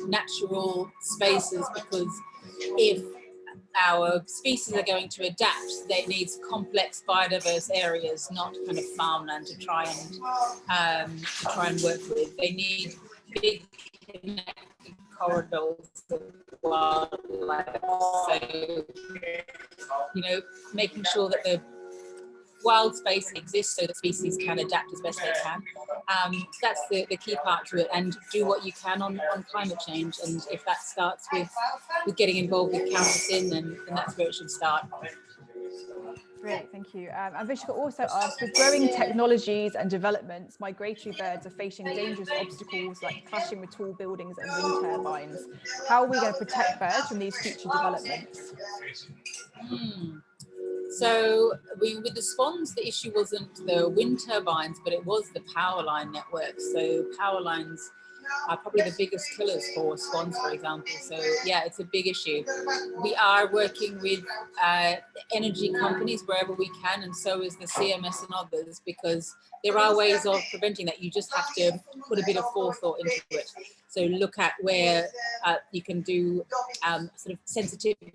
Speaker 3: natural spaces, because if our species are going to adapt, they need complex biodiverse areas, not kind of farmland to try and work with. They need big connected corridors of wildlife. So, making sure that the wild space exists so that species can adapt as best they can. That's the key part to it, and do what you can on climate change. And if that starts with getting involved with counter-sin, then that's where it should start.
Speaker 1: Great, thank you. And Vishka also asked, with growing technologies and developments, migratory birds are facing dangerous obstacles like clashing with tall buildings and wind turbines. How are we going to protect birds from these future developments?
Speaker 3: So with the swans, the issue wasn't the wind turbines, but it was the power line network. So power lines are probably the biggest killers for swans, for example. So yeah, it's a big issue. We are working with energy companies wherever we can, and so is the CMS and others, because there are ways of preventing that. You just have to put a bit of forethought into it. So look at where you can do sort of sensitivity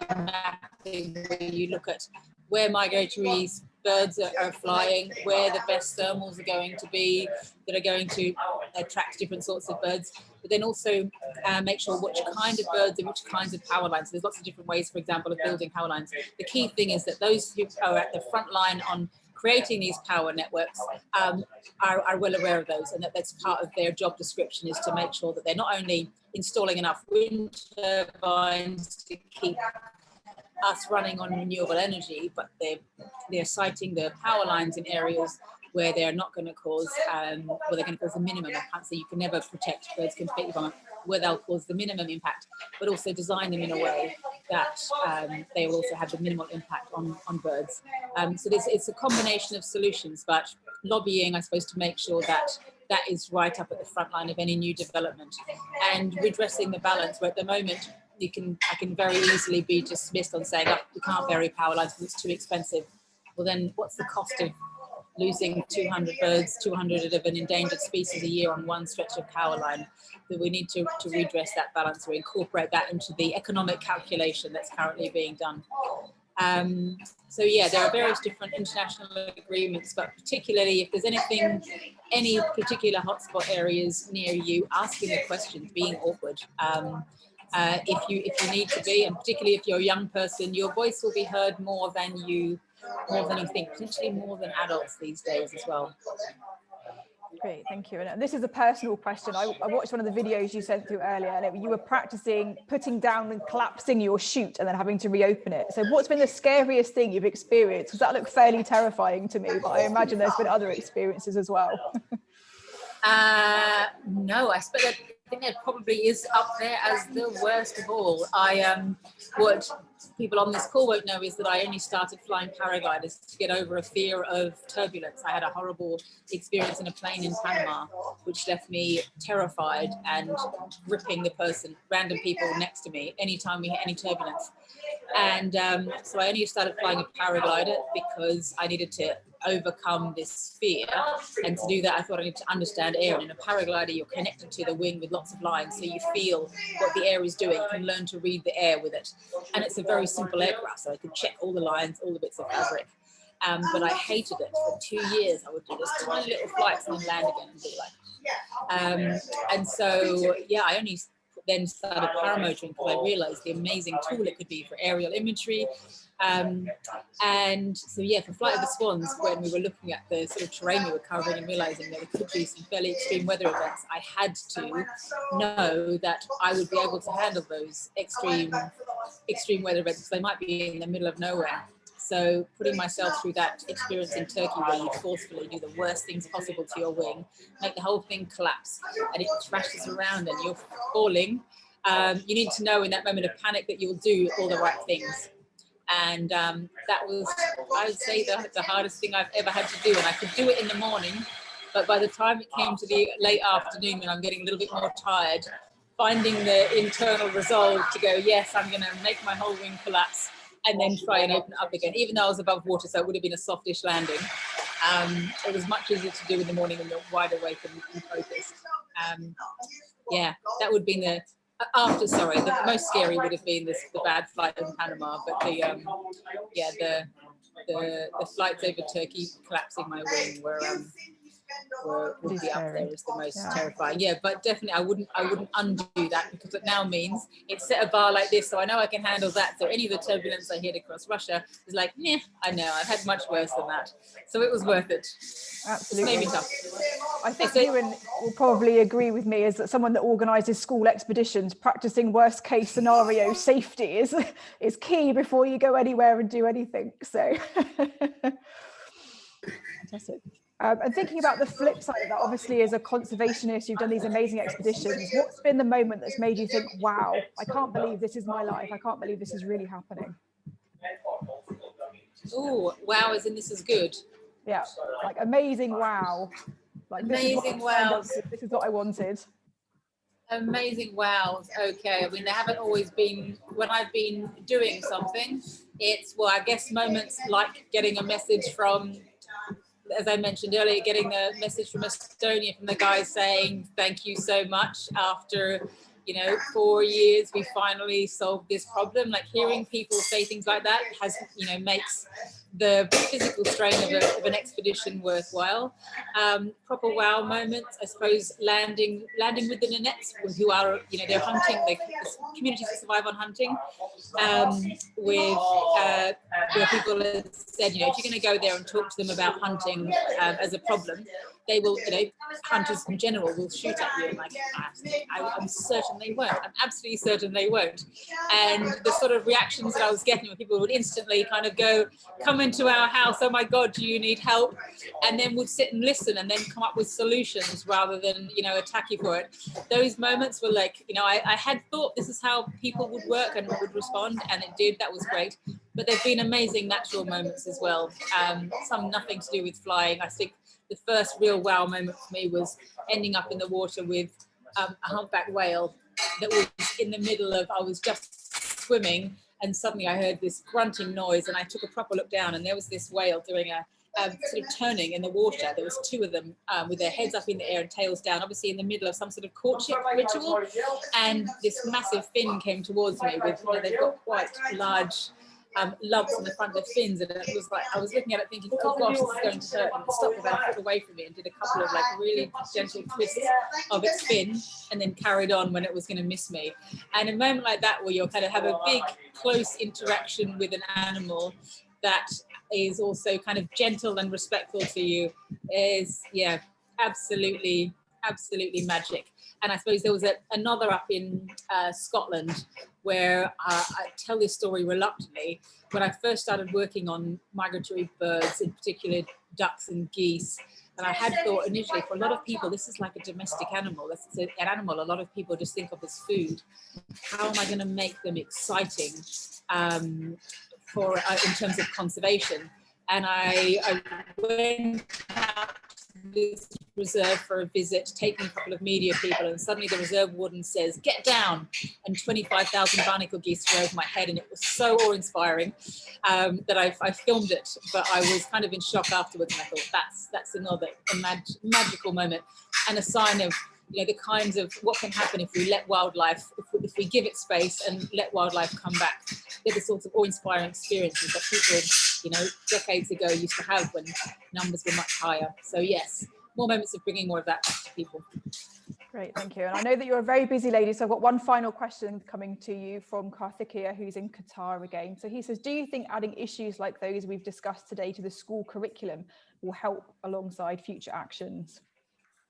Speaker 3: mapping, where you look at where migratory birds are flying, where the best thermals are going to be, that are going to attract different sorts of birds, but then also make sure which kind of birds and which kinds of power lines. So there's lots of different ways, for example, of building power lines. The key thing is that those who are at the front line on creating these power networks are well aware of those, and that's part of their job description, is to make sure that they're not only installing enough wind turbines to keep us running on renewable energy, but they're siting the power lines in areas where they're not going to cause, where they're going to cause the minimum impact. So you can never protect birds completely from where they'll cause the minimum impact, but also design them in a way that they will also have the minimal impact on birds. So it's a combination of solutions, but lobbying, I suppose, to make sure that that is right up at the front line of any new development, and redressing the balance where at the moment I can very easily be dismissed on saying, oh, we can't bury power lines because it's too expensive. Well, then what's the cost of losing 200 birds, 200 of an endangered species a year on one stretch of power line? That we need to redress that balance, or incorporate that into the economic calculation that's currently being done. So yeah, there are various different international agreements, but particularly if there's any particular hotspot areas near you, asking the questions, being awkward. If you need to be, and particularly if you're a young person, your voice will be heard more than you think, potentially more than adults these days as well.
Speaker 1: Great, thank you. And this is a personal question. I watched one of the videos you sent through earlier, and you were practicing putting down and collapsing your chute and then having to reopen it. So what's been the scariest thing you've experienced? Because that looked fairly terrifying to me, but I imagine there's been other experiences as well.
Speaker 3: No, I think that probably is up there as the worst of all. What people on this call won't know is that I only started flying paragliders to get over a fear of turbulence. I had a horrible experience in a plane in Panama, which left me terrified and gripping the random people next to me anytime we hit any turbulence. And so I only started flying a paraglider because I needed to overcome this fear, and to do that I thought I needed to understand air, and in a paraglider you're connected to the wing with lots of lines, so you feel what the air is doing. You can learn to read the air with it, and it's a very simple aircraft, so I could check all the lines, all the bits of fabric. But I hated it. For 2 years I would do this tiny little flights and then land again and be like and so yeah, I only then started paramotoring because I realized the amazing tool it could be for aerial imagery. And so yeah, for Flight of the Swans, when we were looking at the sort of terrain we were covering and realizing that there could be some fairly extreme weather events, I had to know that I would be able to handle those extreme weather events, because they might be in the middle of nowhere. So putting myself through that experience in Turkey, where you forcefully do the worst things possible to your wing, make the whole thing collapse, and it thrashes around and you're falling, you need to know in that moment of panic that you'll do all the right things. And that was, I would say, the hardest thing I've ever had to do. And I could do it in the morning, but by the time it came to the late afternoon, when I'm getting a little bit more tired, finding the internal resolve to go, yes, I'm going to make my whole wing collapse and then try and open it up again, even though I was above water, so it would have been a softish landing. It was much easier to do in the morning when you're wide awake and focused. Yeah, that would be the most scary would have been the bad flight in Panama, but the flights over Turkey collapsing my wing would be up there as the most terrifying. Yeah, but definitely I wouldn't undo that, because it now means it's set a bar like this, so I know I can handle that. So any of the turbulence I hit across Russia is like, nah, I know I've had much worse than that. So it was worth it.
Speaker 1: Absolutely.
Speaker 3: It made me tough.
Speaker 1: I think Ewan will probably agree with me, as that someone that organises school expeditions, practicing worst case scenario safety is key before you go anywhere and do anything. So fantastic. And thinking about the flip side of that, obviously as a conservationist, you've done these amazing expeditions. What's been the moment that's made you think, wow, I can't believe this is my life. I can't believe this is really happening.
Speaker 3: Oh, wow, as in this is good.
Speaker 1: Yeah, like amazing wow. Like
Speaker 3: amazing wow.
Speaker 1: This is what I wanted.
Speaker 3: Amazing wows. Okay, I mean, they haven't always been, when I've been doing something, it's, well, I guess moments like getting a message from, as I mentioned earlier, getting the message from Estonia, from the guy saying, thank you so much. After, 4 years, we finally solved this problem. Like, hearing people say things like that has, makes the physical strain of an expedition worthwhile. Proper wow moments, I suppose, landing with the Nannettes, who are, they're hunting, communities that survive on hunting, where people have said, if you're going to go there and talk to them about hunting as a problem, they will, hunters in general will shoot at you. And I'm certain they won't. I'm absolutely certain they won't. And the sort of reactions that I was getting, when people would instantly kind of go, come into our house, oh my God, do you need help? And then would sit and listen and then come up with solutions rather than, attack you for it. Those moments were like, I had thought this is how people would work and would respond, and it did. That was great. But there've been amazing natural moments as well. Some nothing to do with flying. I think the first real wow moment for me was ending up in the water with a humpback whale that was in the middle of, I was just swimming, and suddenly I heard this grunting noise, and I took a proper look down, and there was this whale doing a sort of turning in the water. There was two of them with their heads up in the air and tails down, obviously in the middle of some sort of courtship ritual. And this massive fin came towards me with, they've got quite large lumps in the front of the fins, and it was like, I was looking at it thinking, oh gosh, this is going to hurt. And it stopped about a foot away from me and did a couple of really gentle twists of its fin, and then carried on when it was going to miss me. And a moment like that, where you'll kind of have a big close interaction with an animal that is also kind of gentle and respectful to you, is absolutely magic. And I suppose there was another up in Scotland, where I tell this story reluctantly. When I first started working on migratory birds, in particular ducks and geese, and I had thought initially, for a lot of people, this is like a domestic animal. This is an animal a lot of people just think of as food. How am I going to make them exciting in terms of conservation? And I went out to this reserve for a visit, taking a couple of media people, and suddenly the reserve warden says, "Get down," and 25,000 barnacle geese flew over my head, and it was so awe-inspiring that I filmed it. But I was kind of in shock afterwards, and I thought that's another magical moment, and a sign of the kinds of what can happen if we let wildlife, if we give it space and let wildlife come back. They're the sorts of awe-inspiring experiences that people, decades ago used to have when numbers were much higher. So yes, more moments of bringing more of that to people.
Speaker 1: Great, thank you. And I know that you're a very busy lady, so I've got one final question coming to you from Karthikeya, who's in Qatar again. So he says, do you think adding issues like those we've discussed today to the school curriculum will help alongside future actions?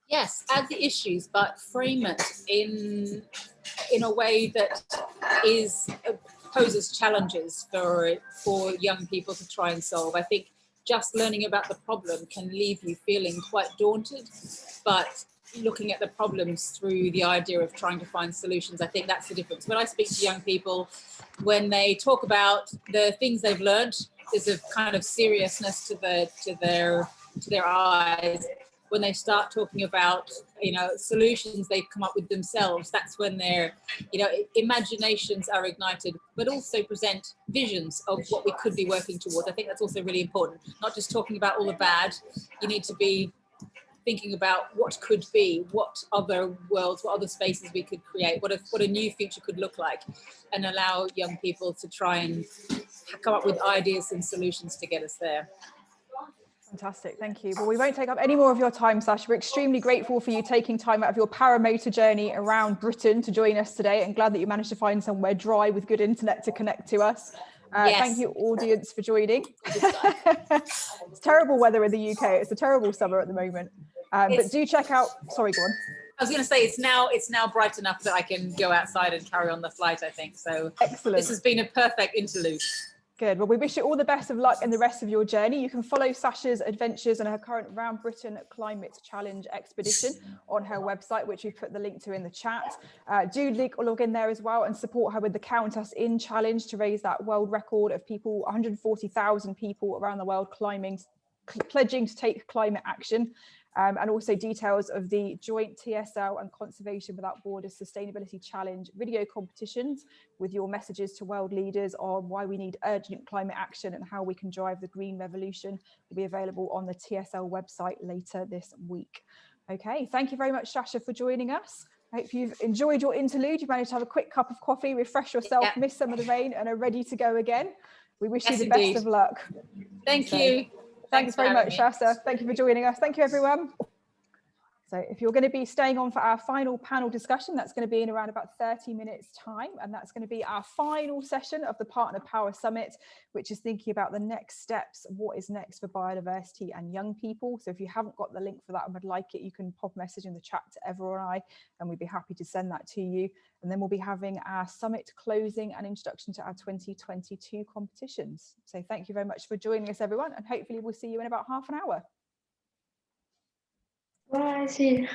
Speaker 3: Yes, add the issues, but frame it in a way that poses challenges for young people to try and solve. I think just learning about the problem can leave you feeling quite daunted, but looking at the problems through the idea of trying to find solutions, I think that's the difference. When I speak to young people, when they talk about the things they've learned, there's a kind of seriousness to their eyes. When they start talking about, solutions they've come up with themselves, that's when their, imaginations are ignited, but also present visions of what we could be working towards. I think that's also really important. Not just talking about all the bad. You need to be thinking about what could be, what other worlds, what other spaces we could create, what a new future could look like, and allow young people to try and come up with ideas and solutions to get us there.
Speaker 1: Fantastic, thank you. Well, we won't take up any more of your time, Sacha. We're extremely grateful for you taking time out of your paramotor journey around Britain to join us today, and glad that you managed to find somewhere dry with good internet to connect to us. Yes. Thank you, audience, for joining. It's terrible weather in the UK. It's a terrible summer at the moment. But do check out, sorry, go on.
Speaker 3: I was going to say, it's now bright enough that I can go outside and carry on the flight, I think. So excellent. This has been a perfect interlude.
Speaker 1: Good. Well, we wish you all the best of luck in the rest of your journey. You can follow Sacha's adventures and her current Round Britain Climate Challenge expedition on her website, which we've put the link to in the chat. Do log in there as well and support her with the Count Us In challenge to raise that world record of people, 140,000 people around the world pledging to take climate action. And also details of the joint TSL and Conservation Without Borders Sustainability Challenge video competitions with your messages to world leaders on why we need urgent climate action and how we can drive the green revolution will be available on the TSL website later this week. Okay, thank you very much, Sacha, for joining us. I hope you've enjoyed your interlude. You've managed to have a quick cup of coffee, refresh yourself, miss some of the rain, and are ready to go again. We wish you the best of luck.
Speaker 3: Thank you.
Speaker 1: Thanks very much, Shasta. Thank you for joining us. Thank you, everyone. So if you're going to be staying on for our final panel discussion, that's going to be in around about 30 minutes time. And that's going to be our final session of the Partner Power Summit, which is thinking about the next steps, what is next for biodiversity and young people. So if you haven't got the link for that and would like it, you can pop a message in the chat to Ever or I, and we'd be happy to send that to you. And then we'll be having our summit closing and introduction to our 2022 competitions. So thank you very much for joining us, everyone, and hopefully we'll see you in about half an hour.
Speaker 6: Bye. See you.